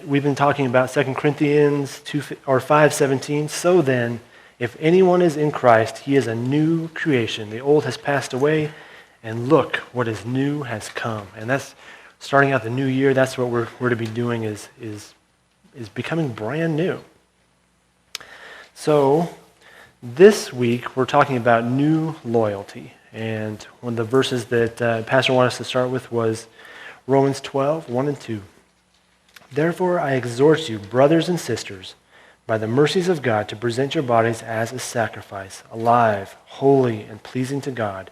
we've been talking about 2 Corinthians 5:17. So then, if anyone is in Christ, he is a new creation. The old has passed away, and look, what is new has come. And that's starting out the new year. That's what we're to be doing is becoming brand new. So this week we're talking about new loyalty, and one of the verses that Pastor wanted us to start with was Romans 12:1-2. Therefore I exhort you, brothers and sisters, by the mercies of God, to present your bodies as a sacrifice, alive, holy, and pleasing to God,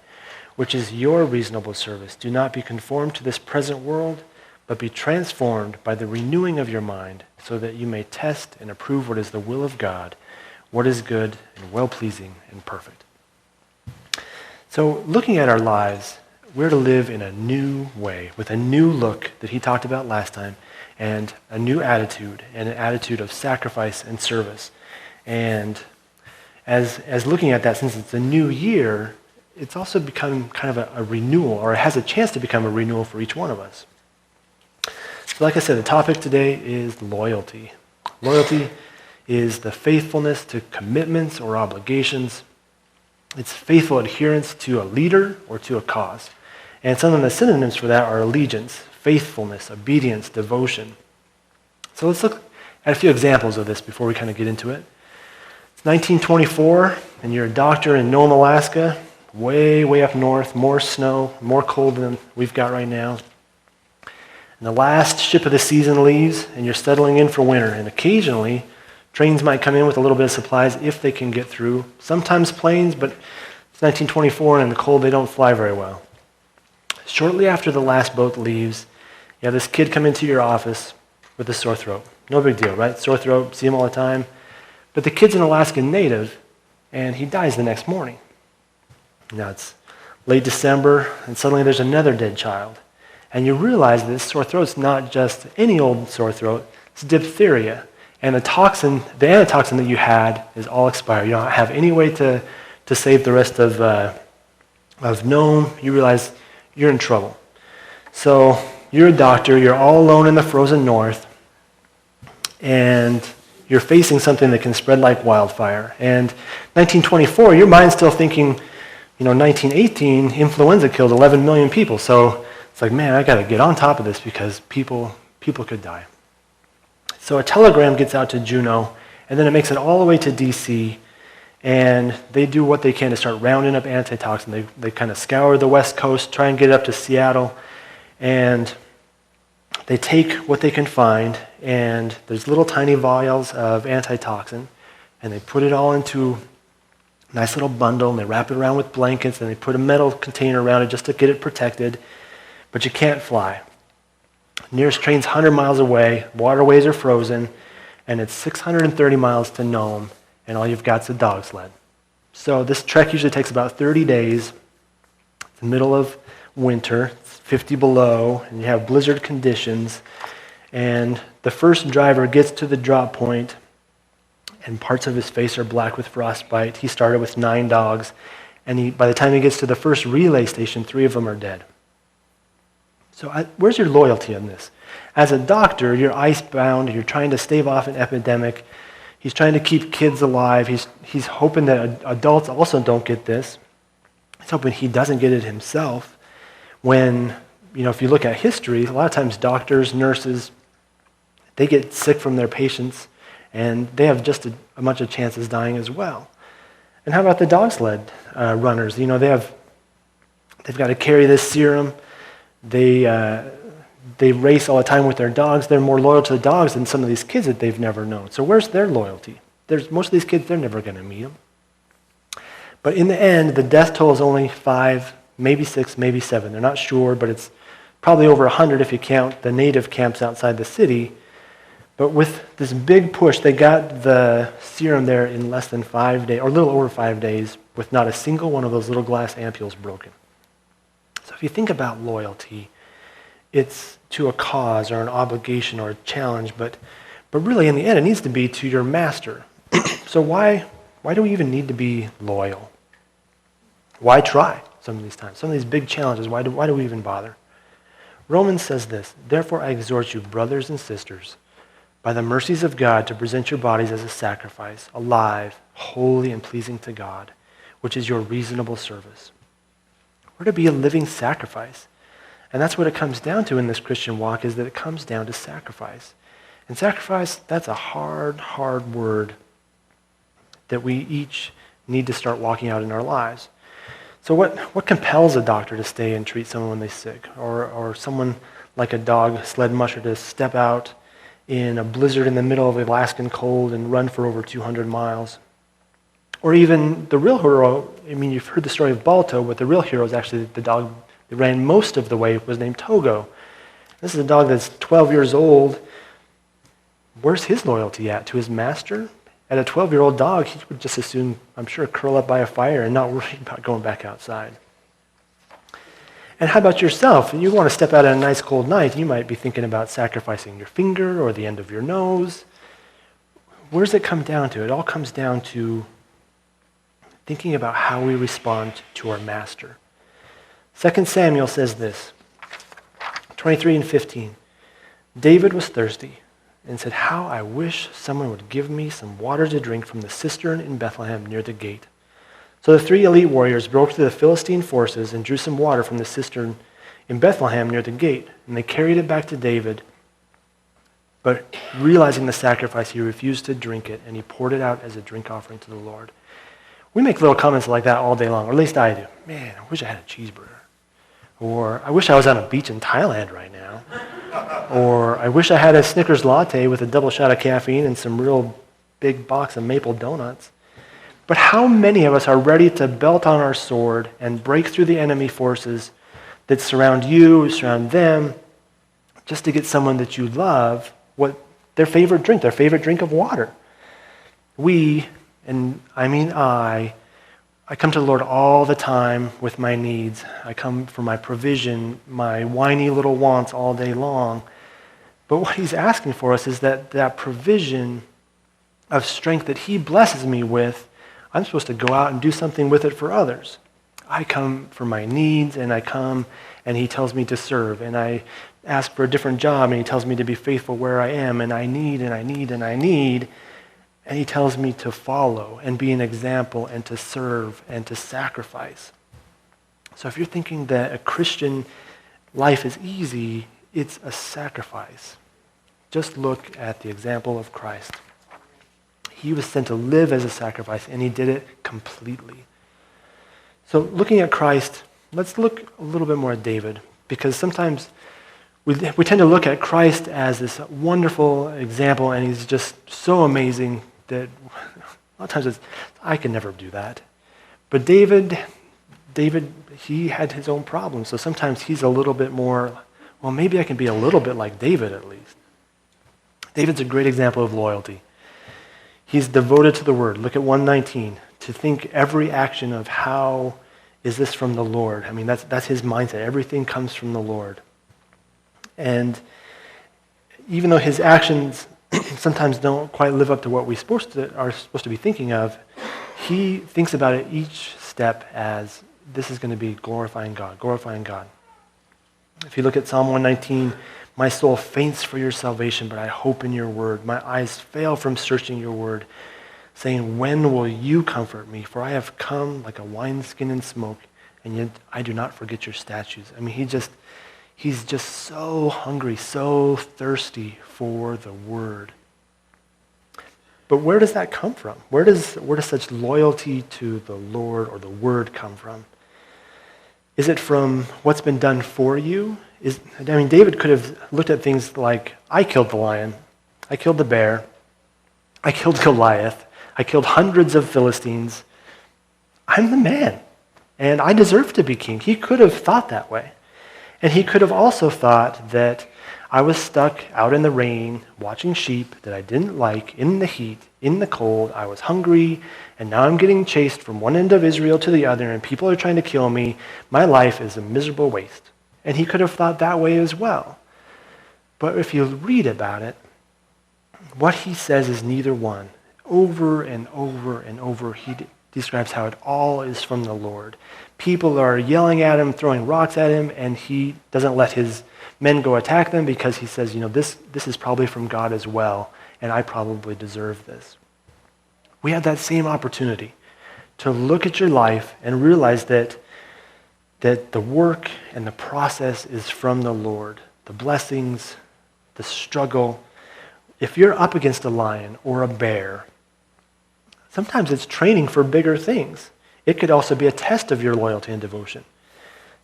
which is your reasonable service. Do not be conformed to this present world, but be transformed by the renewing of your mind, so that you may test and approve what is the will of God, what is good and well-pleasing and perfect. So looking at our lives, we're to live in a new way, with a new look that he talked about last time, and a new attitude, and an attitude of sacrifice and service. And as looking at that, since it's a new year, it's also become kind of a renewal, or it has a chance to become a renewal for each one of us. So like I said, the topic today is loyalty. Loyalty is the faithfulness to commitments or obligations. It's faithful adherence to a leader or to a cause. And some of the synonyms for that are allegiance, faithfulness, obedience, devotion. So let's look at a few examples of this before we kind of get into it. It's 1924, and you're a doctor in Nome, Alaska, way up north, more snow, more cold than we've got right now. And the last ship of the season leaves, and you're settling in for winter. And occasionally, trains might come in with a little bit of supplies if they can get through. Sometimes planes, but it's 1924, and in the cold, they don't fly very well. Shortly after the last boat leaves, you have this kid come into your office with a sore throat. No big deal, right? Sore throat, see him all the time. But the kid's an Alaskan native, and he dies the next morning. Now it's late December, and suddenly there's another dead child. And you realize that this sore throat's not just any old sore throat, it's diphtheria. And the antitoxin that you had is all expired. You don't have any way to save the rest of Nome. You realize you're in trouble. So you're a doctor, you're all alone in the frozen north, and you're facing something that can spread like wildfire. And 1924, your mind's still thinking, 1918, influenza killed 11 million people. So it's like, man, I got to get on top of this because people could die. So a telegram gets out to Juneau, and then it makes it all the way to D.C., and they do what they can to start rounding up antitoxin. They kind of scour the West Coast, try and get it up to Seattle, and they take what they can find, and there's little tiny vials of antitoxin, and they put it all into a nice little bundle, and they wrap it around with blankets, and they put a metal container around it just to get it protected, but you can't fly. Nearest train's 100 miles away, waterways are frozen, and it's 630 miles to Nome, and all you've got is a dog sled. So this trek usually takes about 30 days. It's the middle of winter, it's 50 below, and you have blizzard conditions, and the first driver gets to the drop point, and parts of his face are black with frostbite. He started with 9 dogs, and by the time he gets to the first relay station, 3 of them are dead. So where's your loyalty in this? As a doctor, you're icebound, you're trying to stave off an epidemic. He's trying to keep kids alive. He's hoping that adults also don't get this. He's hoping he doesn't get it himself. When, if you look at history, a lot of times doctors, nurses, they get sick from their patients, and they have just as much a chance as dying as well. And how about the dog sled runners? They've got to carry this serum. They race all the time with their dogs. They're more loyal to the dogs than some of these kids that they've never known. So where's their loyalty? Most of these kids, they're never going to meet them. But in the end, the death toll is only 5, maybe 6, maybe 7. They're not sure, but it's probably over 100 if you count the native camps outside the city. But with this big push, they got the serum there in less than 5 days, or a little over 5 days, with not a single one of those little glass ampules broken. So if you think about loyalty, it's to a cause or an obligation or a challenge, but really in the end it needs to be to your master. So why do we even need to be loyal? Why try some of these times? Some of these big challenges, why do we even bother? Romans says this, therefore I exhort you, brothers and sisters, by the mercies of God, to present your bodies as a sacrifice, alive, holy, and pleasing to God, which is your reasonable service. We're to be a living sacrifice. And that's what it comes down to in this Christian walk, is that it comes down to sacrifice. And sacrifice, that's a hard, hard word that we each need to start walking out in our lives. So what compels a doctor to stay and treat someone when they're sick? Or someone like a dog sled musher to step out in a blizzard in the middle of the Alaskan cold and run for over 200 miles? Or even the real hero, I mean, you've heard the story of Balto, but the real hero is actually the dog that ran most of the way, was named Togo. This is a dog that's 12 years old. Where's his loyalty at? To his master? At a 12-year-old dog, he would just as soon, I'm sure, curl up by a fire and not worry about going back outside. And how about yourself? You want to step out on a nice cold night, you might be thinking about sacrificing your finger or the end of your nose. Where does it come down to? It all comes down to thinking about how we respond to our master. 2 Samuel says this, 23 and 15. David was thirsty and said, "How I wish someone would give me some water to drink from the cistern in Bethlehem near the gate." So the 3 elite warriors broke through the Philistine forces and drew some water from the cistern in Bethlehem near the gate, and they carried it back to David. But realizing the sacrifice, he refused to drink it, and he poured it out as a drink offering to the Lord. We make little comments like that all day long, or at least I do. Man, I wish I had a cheeseburger. Or, I wish I was on a beach in Thailand right now. Or, I wish I had a Snickers latte with a double shot of caffeine and some real big box of maple donuts. But how many of us are ready to belt on our sword and break through the enemy forces that surround you, surround them, just to get someone that you love what their favorite drink of water? We, and I mean I come to the Lord all the time with my needs. I come for my provision, my whiny little wants all day long. But what he's asking for us is that provision of strength that he blesses me with, I'm supposed to go out and do something with it for others. I come for my needs, and I come, and he tells me to serve. And I ask for a different job, and he tells me to be faithful where I am. And I need, and I need, and I need. And he tells me to follow and be an example and to serve and to sacrifice. So if you're thinking that a Christian life is easy, it's a sacrifice. Just look at the example of Christ. He was sent to live as a sacrifice, and he did it completely. So looking at Christ, let's look a little bit more at David, because sometimes we tend to look at Christ as this wonderful example, and he's just so amazing that a lot of times I can never do that. But David, he had his own problems, so sometimes he's a little bit more, well, maybe I can be a little bit like David at least. David's a great example of loyalty. He's devoted to the word. Look at 119. To think every action of how is this from the Lord. I mean, that's his mindset. Everything comes from the Lord. And even though his actions sometimes don't quite live up to what we are supposed to be thinking of, he thinks about it each step as this is going to be glorifying God, glorifying God. If you look at Psalm 119, my soul faints for your salvation, but I hope in your word. My eyes fail from searching your word, saying, when will you comfort me? For I have come like a wineskin in smoke, and yet I do not forget your statutes. I mean, he's just so hungry, so thirsty for the word. But where does that come from? Where does such loyalty to the Lord or the word come from? Is it from what's been done for you? David could have looked at things like, I killed the lion, I killed the bear, I killed Goliath, I killed hundreds of Philistines. I'm the man, and I deserve to be king. He could have thought that way. And he could have also thought that I was stuck out in the rain watching sheep that I didn't like, in the heat, in the cold. I was hungry, and now I'm getting chased from one end of Israel to the other, and people are trying to kill me. My life is a miserable waste. And he could have thought that way as well. But if you read about it, what he says is neither one. Over and over and over, he describes how it all is from the Lord. People are yelling at him, throwing rocks at him, and he doesn't let his men go attack them because he says, this is probably from God as well, and I probably deserve this. We have that same opportunity to look at your life and realize that the work and the process is from the Lord. The blessings, the struggle. If you're up against a lion or a bear, sometimes it's training for bigger things. It could also be a test of your loyalty and devotion.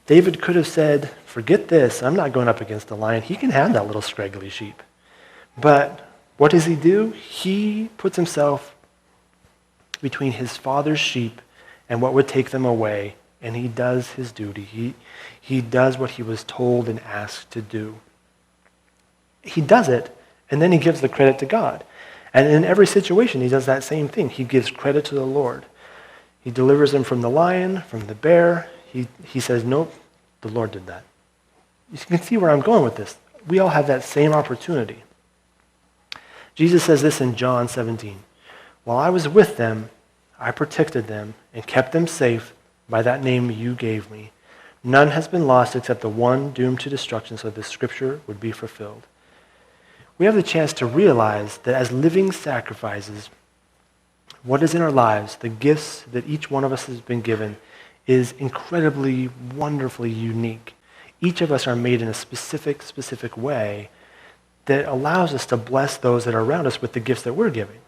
David could have said, forget this, I'm not going up against a lion. He can have that little scraggly sheep. But what does he do? He puts himself between his father's sheep and what would take them away, and he does his duty. He does what he was told and asked to do. He does it, and then he gives the credit to God. And in every situation, he does that same thing. He gives credit to the Lord. He delivers him from the lion, from the bear. He says, nope, the Lord did that. You can see where I'm going with this. We all have that same opportunity. Jesus says this in John 17. While I was with them, I protected them and kept them safe by that name you gave me. None has been lost except the one doomed to destruction, so the scripture would be fulfilled. We have the chance to realize that as living sacrifices, what is in our lives, the gifts that each one of us has been given, is incredibly, wonderfully unique. Each of us are made in a specific way that allows us to bless those that are around us with the gifts that we're giving.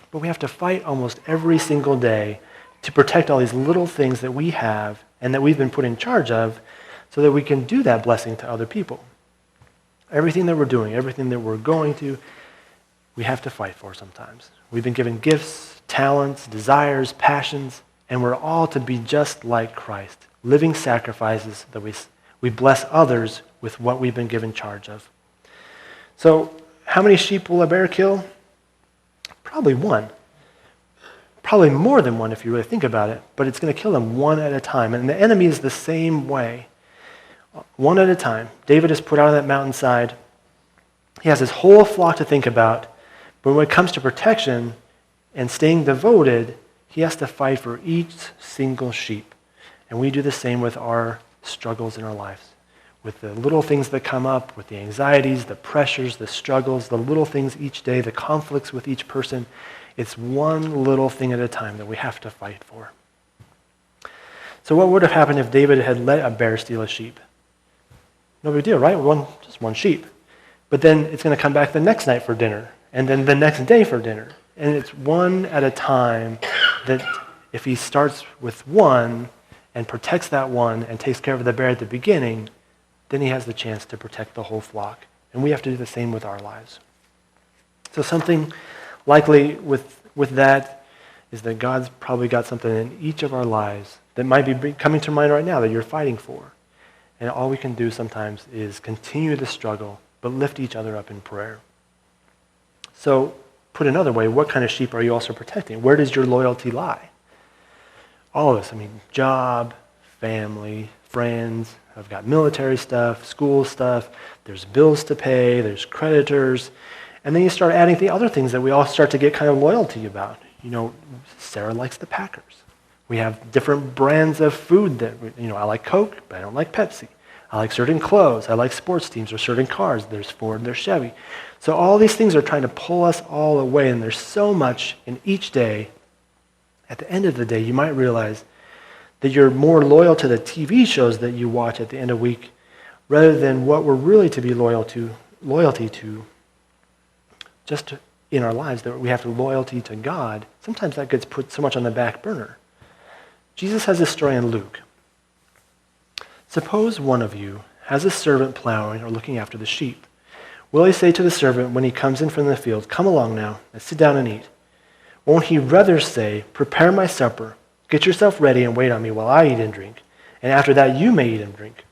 But we have to fight almost every single day to protect all these little things that we have and that we've been put in charge of so that we can do that blessing to other people. Everything that we're doing, everything that we're going to, we have to fight for sometimes. We've been given gifts, talents, desires, passions, and we're all to be just like Christ, living sacrifices that we bless others with what we've been given charge of. So, how many sheep will a bear kill? Probably one. Probably more than one if you really think about it, but it's going to kill them one at a time. And the enemy is the same way. One at a time. David is put out on that mountainside. He has his whole flock to think about, but when it comes to protection and staying devoted, he has to fight for each single sheep. And we do the same with our struggles in our lives. With the little things that come up, with the anxieties, the pressures, the struggles, the little things each day, the conflicts with each person. It's one little thing at a time that we have to fight for. So what would have happened if David had let a bear steal a sheep? No big deal, right? Just one sheep. But then it's going to come back the next night for dinner, and then the next day for dinner. And it's one at a time that if he starts with one and protects that one and takes care of the bear at the beginning, then he has the chance to protect the whole flock. And we have to do the same with our lives. So something likely with that is that God's probably got something in each of our lives that might be coming to mind right now that you're fighting for. And all we can do sometimes is continue the struggle, but lift each other up in prayer. So, put another way, what kind of sheep are you also protecting? Where does your loyalty lie? All of us, job, family, friends. I've got military stuff, school stuff, there's bills to pay, there's creditors, and then you start adding the other things that we all start to get kind of loyalty about. Sarah likes the Packers. We have different brands of food that, I like Coke, but I don't like Pepsi. I like certain clothes, I like sports teams or certain cars. There's Ford, there's Chevy. So all these things are trying to pull us all away, and there's so much in each day. At the end of the day, you might realize that you're more loyal to the TV shows that you watch at the end of the week rather than what we're really to be loyalty to just in our lives, that we have loyalty to God. Sometimes that gets put so much on the back burner. Jesus has this story in Luke. Suppose one of you has a servant plowing or looking after the sheep. Will he say to the servant when he comes in from the field, "Come along now, and sit down and eat"? Won't he rather say, "Prepare my supper, get yourself ready and wait on me while I eat and drink, and after that you may eat and drink"?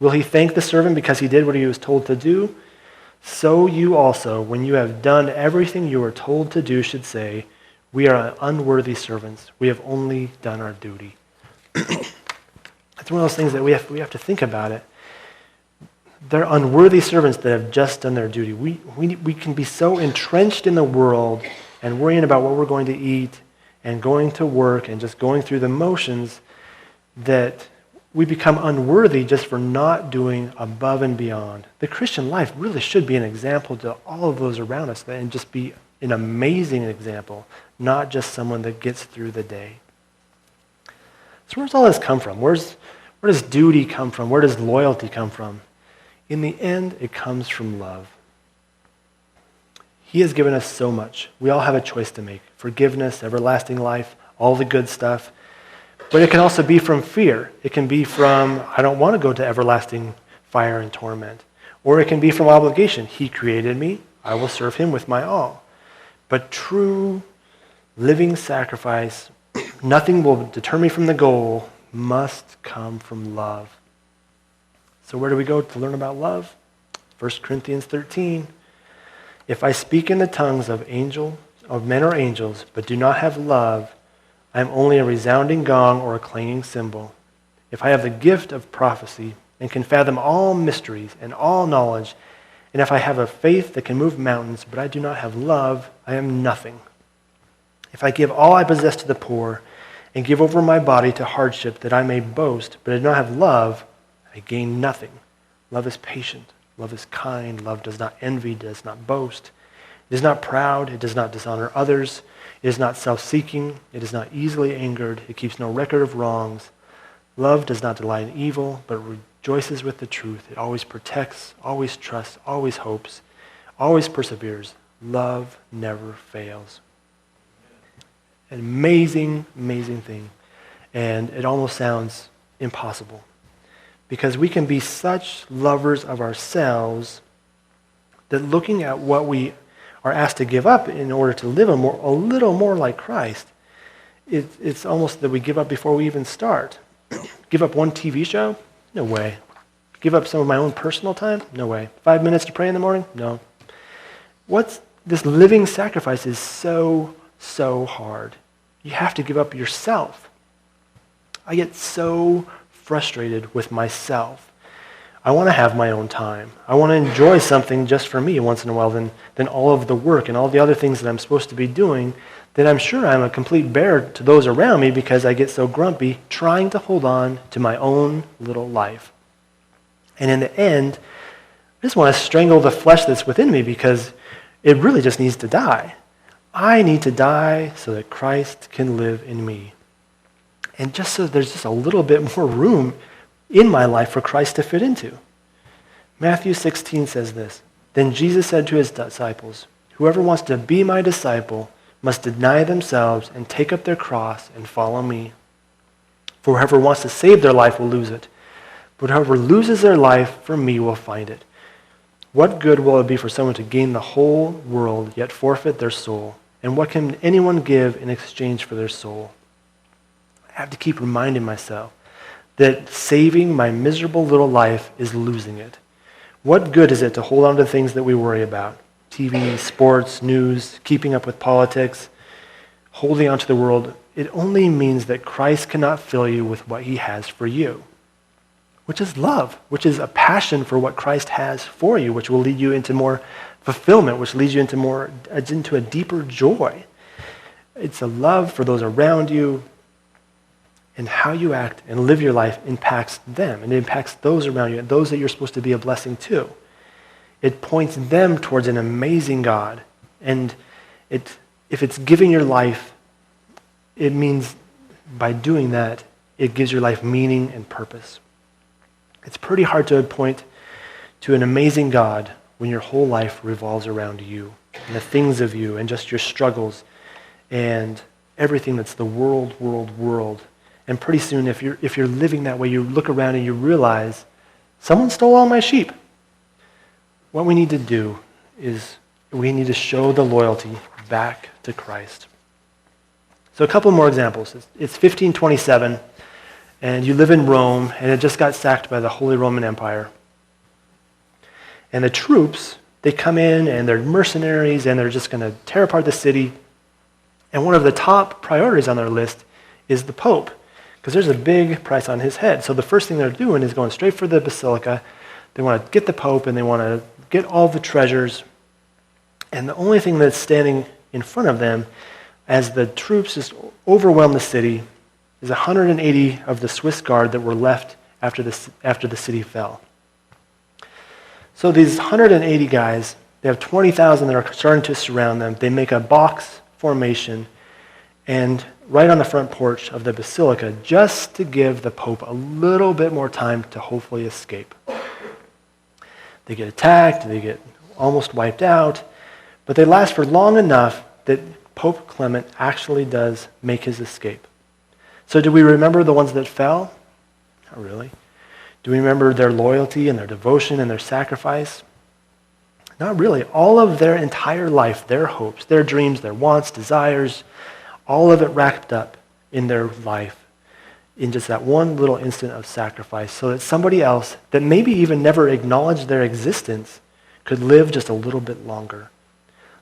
Will he thank the servant because he did what he was told to do? So you also, when you have done everything you were told to do, should say, "We are unworthy servants. We have only done our duty." It's one of those things that we have to think about it. They're unworthy servants that have just done their duty. We can be so entrenched in the world and worrying about what we're going to eat and going to work and just going through the motions that we become unworthy just for not doing above and beyond. The Christian life really should be an example to all of those around us and just be an amazing example, not just someone that gets through the day. So where does all this come from? Where does duty come from? Where does loyalty come from? In the end, it comes from love. He has given us so much. We all have a choice to make. Forgiveness, everlasting life, all the good stuff. But it can also be from fear. It can be from, I don't want to go to everlasting fire and torment. Or it can be from obligation. He created me. I will serve him with my all. But true living sacrifice, nothing will deter me from the goal, must come from love. So where do we go to learn about love? 1 Corinthians 13. If I speak in the tongues of men or angels, but do not have love, I am only a resounding gong or a clanging cymbal. If I have the gift of prophecy and can fathom all mysteries and all knowledge, and if I have a faith that can move mountains, but I do not have love, I am nothing. If I give all I possess to the poor and give over my body to hardship that I may boast, but I do not have love, I gain nothing. Love is patient. Love is kind. Love does not envy, does not boast. It is not proud. It does not dishonor others. It is not self-seeking. It is not easily angered. It keeps no record of wrongs. Love does not delight in evil, but rejoices with the truth. It always protects, always trusts, always hopes, always perseveres. Love never fails. An amazing, amazing thing. And it almost sounds impossible. Because we can be such lovers of ourselves that looking at what we are asked to give up in order to live a little more like Christ, it's almost that we give up before we even start. Give up one TV show? No way. Give up some of my own personal time? No way. 5 minutes to pray in the morning? No. This living sacrifice is so, so hard. You have to give up yourself. I get so frustrated with myself. I want to have my own time. I want to enjoy something just for me once in a while than all of the work and all the other things that I'm supposed to be doing. Then I'm sure I'm a complete bear to those around me because I get so grumpy trying to hold on to my own little life. And in the end, I just want to strangle the flesh that's within me because it really just needs to die. I need to die so that Christ can live in me. And just so there's just a little bit more room in my life for Christ to fit into. Matthew 16 says this, Then Jesus said to his disciples, Whoever wants to be my disciple must deny themselves and take up their cross and follow me. For whoever wants to save their life will lose it, but whoever loses their life for me will find it. What good will it be for someone to gain the whole world yet forfeit their soul? And what can anyone give in exchange for their soul? I have to keep reminding myself that saving my miserable little life is losing it. What good is it to hold on to things that we worry about? TV, sports, news, keeping up with politics, holding on to the world. It only means that Christ cannot fill you with what he has for you, which is love, which is a passion for what Christ has for you, which will lead you into more fulfillment, which leads you into a deeper joy. It's a love for those around you, and how you act and live your life impacts them, and it impacts those around you, and those that you're supposed to be a blessing to. It points them towards an amazing God, and if it's giving your life, it means by doing that, it gives your life meaning and purpose. It's pretty hard to point to an amazing God when your whole life revolves around you, and the things of you, and just your struggles, and everything that's the world. And pretty soon, if you're living that way, you look around and you realize, someone stole all my sheep. What we need to do is we need to show the loyalty back to Christ. So a couple more examples. It's 1527, and you live in Rome, and it just got sacked by the Holy Roman Empire. And the troops, they come in, and they're mercenaries, and they're just going to tear apart the city. And one of the top priorities on their list is the Pope, because there's a big price on his head. So the first thing they're doing is going straight for the basilica. They want to get the Pope, and they want to get all the treasures. And the only thing that's standing in front of them as the troops just overwhelm the city is 180 of the Swiss Guard that were left after the city fell. So these 180 guys, they have 20,000 that are starting to surround them. They make a box formation and right on the front porch of the basilica just to give the Pope a little bit more time to hopefully escape. They get attacked, they get almost wiped out, but they last for long enough that Pope Clement actually does make his escape. So do we remember the ones that fell? Not really. Do we remember their loyalty and their devotion and their sacrifice? Not really. All of their entire life, their hopes, their dreams, their wants, desires, all of it wrapped up in their life in just that one little instant of sacrifice so that somebody else that maybe even never acknowledged their existence could live just a little bit longer.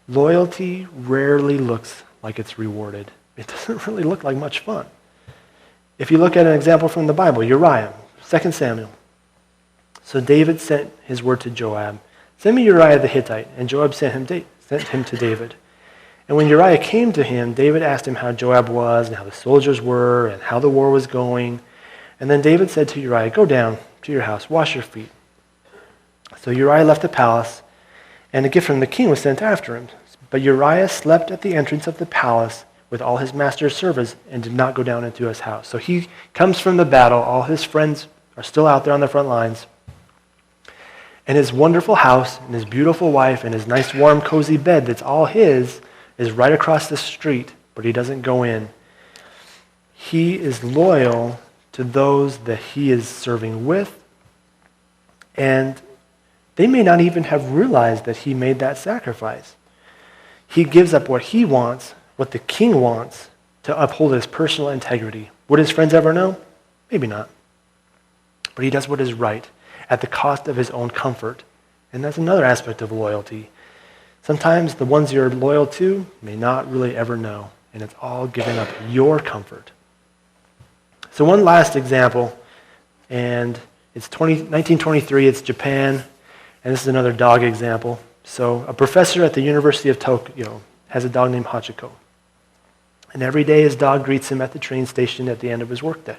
Loyalty rarely looks like it's rewarded. It doesn't really look like much fun. If you look at an example from the Bible, Uriah, 2 Samuel. So David sent his word to Joab, "Send me Uriah the Hittite," and Joab sent him to David. And when Uriah came to him, David asked him how Joab was and how the soldiers were and how the war was going. And then David said to Uriah, "Go down to your house, wash your feet." So Uriah left the palace, and a gift from the king was sent after him. But Uriah slept at the entrance of the palace with all his master's servants and did not go down into his house. So he comes from the battle. All his friends are still out there on the front lines. And his wonderful house and his beautiful wife and his nice, warm, cozy bed that's all his is right across the street, but he doesn't go in. He is loyal to those that he is serving with, and they may not even have realized that he made that sacrifice. He gives up what he wants, what the king wants, to uphold his personal integrity. Would his friends ever know? Maybe not. But he does what is right at the cost of his own comfort. And that's another aspect of loyalty. Sometimes the ones you're loyal to may not really ever know, and it's all giving up your comfort. So one last example, and it's 1923, it's Japan, and this is another dog example. So a professor at the University of Tokyo has a dog named Hachiko. And every day his dog greets him at the train station at the end of his workday.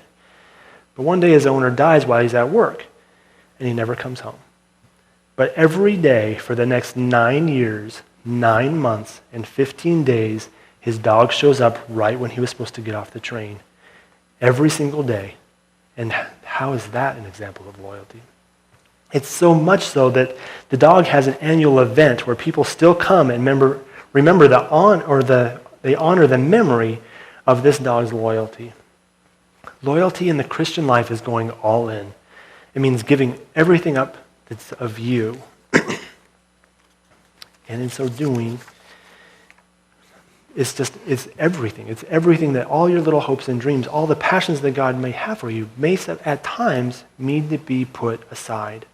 But one day his owner dies while he's at work, and he never comes home. But every day for the next 9 years, 9 months, and 15 days, his dog shows up right when he was supposed to get off the train. Every single day. And how is that an example of loyalty? It's so much so that the dog has an annual event where people still come and remember they honor the memory of this dog's loyalty. Loyalty in the Christian life is going all in. It means giving everything up that's of you. And in so doing, it's everything. It's everything that all your little hopes and dreams, all the passions that God may have for you, may at times need to be put aside.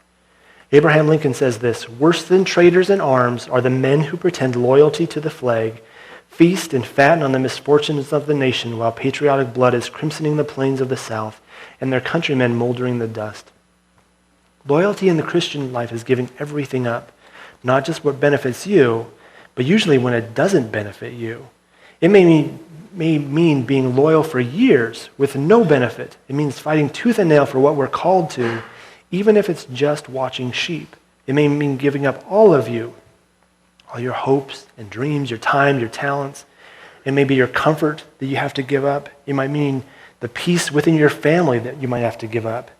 Abraham Lincoln says this: "Worse than traitors in arms are the men who pretend loyalty to the flag, feast and fatten on the misfortunes of the nation while patriotic blood is crimsoning the plains of the South and their countrymen moldering the dust." Loyalty in the Christian life is giving everything up, not just what benefits you, but usually when it doesn't benefit you. It may mean being loyal for years with no benefit. It means fighting tooth and nail for what we're called to, even if it's just watching sheep. It may mean giving up all of you, all your hopes and dreams, your time, your talents. It may be your comfort that you have to give up. It might mean the peace within your family that you might have to give up.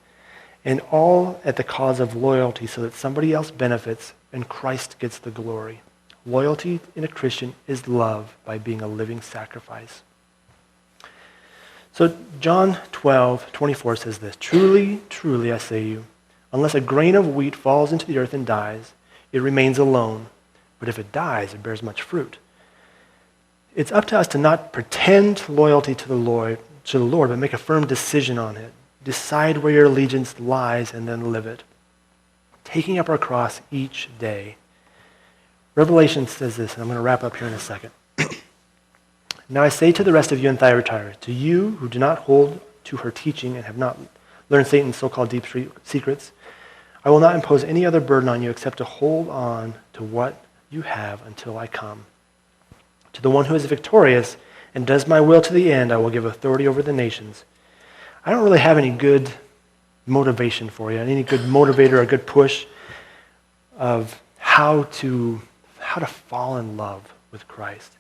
And all at the cause of loyalty so that somebody else benefits and Christ gets the glory. Loyalty in a Christian is love by being a living sacrifice. So John 12:24 says this: "Truly, truly, I say to you, unless a grain of wheat falls into the earth and dies, it remains alone. But if it dies, it bears much fruit." It's up to us to not pretend loyalty to the Lord, but make a firm decision on it. Decide where your allegiance lies and then live it. Taking up our cross each day. Revelation says this, and I'm going to wrap up here in a second. "Now I say to the rest of you in Thyatira, to you who do not hold to her teaching and have not learned Satan's so-called deep secrets, I will not impose any other burden on you except to hold on to what you have until I come. To the one who is victorious and does my will to the end, I will give authority over the nations. I don't really have any good motivation for you, any good motivator or good push of how to fall in love with Christ.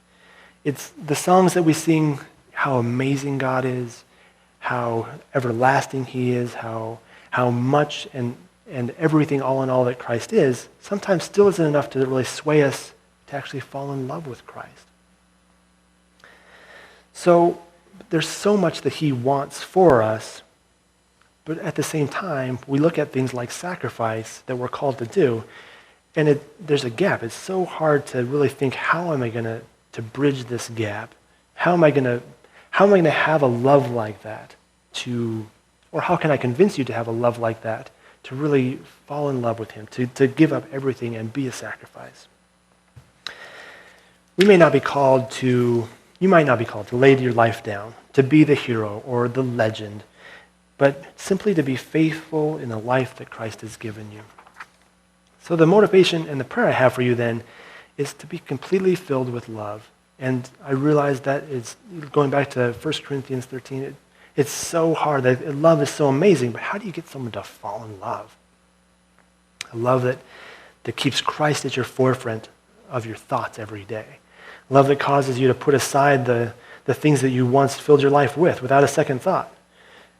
It's the songs that we sing, how amazing God is, how everlasting he is, how much and everything all in all that Christ is, sometimes still isn't enough to really sway us to actually fall in love with Christ. So there's so much that he wants for us, but at the same time, we look at things like sacrifice that we're called to do, and there's a gap. It's so hard to really think, how am I going to bridge this gap? How am I going to have a love like that or how can I convince you to have a love like that, to really fall in love with him, to give up everything and be a sacrifice? You might not be called to lay your life down, to be the hero or the legend, but simply to be faithful in the life that Christ has given you. So the motivation and the prayer I have for you then is to be completely filled with love. And I realize that is going back to 1 Corinthians 13. It's so hard. Love is so amazing, but how do you get someone to fall in love? A love that keeps Christ at your forefront of your thoughts every day. Love that causes you to put aside the things that you once filled your life with without a second thought.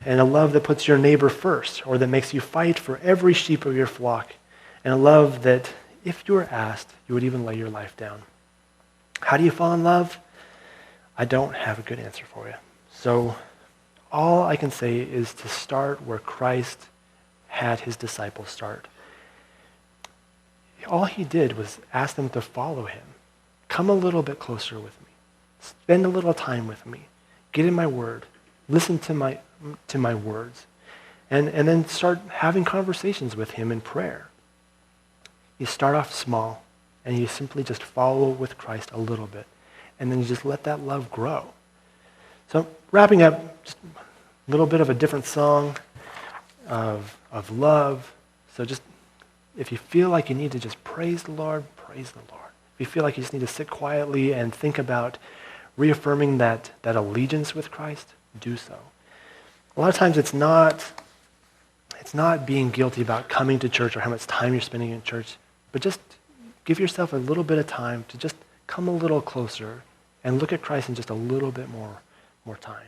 And a love that puts your neighbor first, or that makes you fight for every sheep of your flock. And a love that, if you were asked, you would even lay your life down. How do you fall in love? I don't have a good answer for you. So all I can say is to start where Christ had his disciples start. All he did was ask them to follow him. Come a little bit closer with me. Spend a little time with me. Get in my word. Listen to my words. And then start having conversations with him in prayer. You start off small, and you simply just follow with Christ a little bit. And then you just let that love grow. So wrapping up, just a little bit of a different song of love. So just, if you feel like you need to just praise the Lord, praise the Lord. If you feel like you just need to sit quietly and think about reaffirming that allegiance with Christ, do so. A lot of times it's not being guilty about coming to church or how much time you're spending in church, but just give yourself a little bit of time to just come a little closer and look at Christ in just a little bit more time.